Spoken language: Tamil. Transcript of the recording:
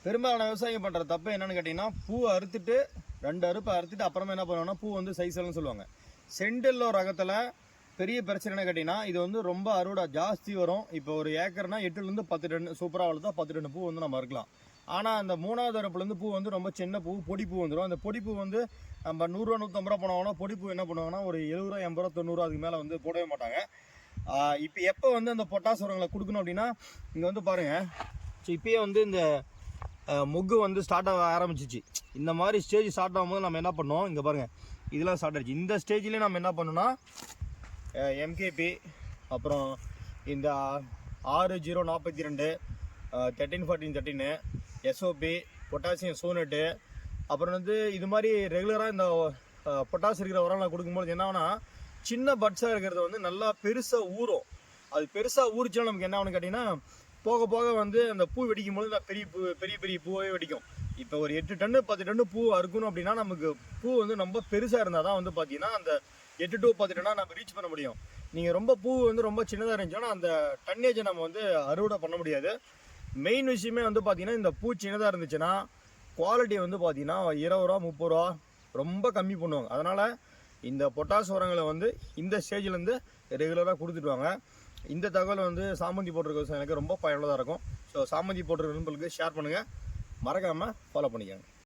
பெரும்பாலான விவசாயம் பண்ணுற தப்பு என்னன்னு கேட்டிங்கன்னா, பூவை அறுத்துட்டு 2 அறுப்பை அறுத்துட்டு அப்புறமா என்ன பண்ணுவாங்கன்னா பூ வந்து சைஸ்லன்னு சொல்லுவாங்க. செண்டெல்லோ ரகத்தில் பெரிய பிரச்சனை என்ன கேட்டிங்கன்னா, இது வந்து ரொம்ப அறுவடை ஜாஸ்தி வரும். இப்போ ஒரு ஏக்கர்னா 8லேருந்து 10 டன் சூப்பராக வளர்த்தா 10 டன் பூ வந்து நம்ம அறுக்கலாம். ஆனால் அந்த 3வது அறுப்புலேருந்து பூ வந்து ரொம்ப சின்ன பூ, பொடி பூ வந்துடும். அந்த பொடி பூ வந்து நம்ம 100 ரூபா 150 ரூபா போனோம்னா பொடி பூ என்ன பண்ணுவாங்கன்னா ஒரு 70 ரூபா 80 ரூபா 90 ரூபா அதுக்கு மேலே வந்து போடவே மாட்டாங்க. இப்போ எப்போ வந்து அந்த பொட்டாஸ் உரங்களை கொடுக்கணும் அப்படின்னா, இங்கே வந்து பாருங்கள், இப்பயே வந்து இந்த மொக்கு வந்து ஸ்டார்ட் ஆக ஆரம்பிச்சிச்சு. இந்த மாதிரி ஸ்டேஜ் ஸ்டார்ட் ஆகும்போது நம்ம என்ன பண்ணோம், இங்கே பாருங்கள் இதெல்லாம் ஸ்டார்ட் ஆகிடுச்சு. இந்த ஸ்டேஜ்லேயே நம்ம என்ன பண்ணோம்னா எம்கேபி, அப்புறம் இந்த 6042 1314 எஸ்ஓபி, பொட்டாசியம் சூனட்டு, அப்புறம் வந்து இது மாதிரி ரெகுலராக இந்த பொட்டாஸ் இருக்கிற உரங்களை கொடுக்கும்போது என்ன ஆகுனா, சின்ன பட்ஸாக இருக்கிறது வந்து நல்லா பெருசாக ஊறும். அது பெருசாக ஊறிச்சாலும் நமக்கு என்ன ஆகுன்னு கேட்டிங்கன்னா, போக போக வந்து அந்த பூ வெடிக்கும் போது பெரிய பெரிய பூவே வெடிக்கும். இப்போ ஒரு 8 டன்னு 10 டன்னு பூ அறுக்கணும் அப்படின்னா நமக்கு பூ வந்து ரொம்ப பெருசாக இருந்தால் தான் வந்து பார்த்தீங்கன்னா அந்த 8 to 10 டன்னாக நம்ம ரீச் பண்ண முடியும். நீங்கள் ரொம்ப பூ வந்து ரொம்ப சின்னதாக இருந்துச்சுன்னா அந்த டன்னேஜை நம்ம வந்து அறுவடை பண்ண முடியாது. மெயின் விஷயமே வந்து பார்த்தீங்கன்னா, இந்த பூ சின்னதாக இருந்துச்சுன்னா குவாலிட்டி வந்து பார்த்தீங்கன்னா 20 ரூபா 30 ரூபா ரொம்ப கம்மி பண்ணுவாங்க. அதனால் இந்த பொட்டாஸ் உரங்களை வந்து இந்த ஸ்டேஜ்லேருந்து ரெகுலராக கொடுத்துட்டு வாங்க. இந்த தகவல் வந்து சாமந்தி போட்டிருக்க எனக்கு ரொம்ப பயனுள்ளதாக இருக்கும். ஸோ சாமந்தி போட்டிருக்க நண்பர்களுக்கு ஷேர் பண்ணுங்கள், மறக்காமல் ஃபாலோ பண்ணிக்கோங்க.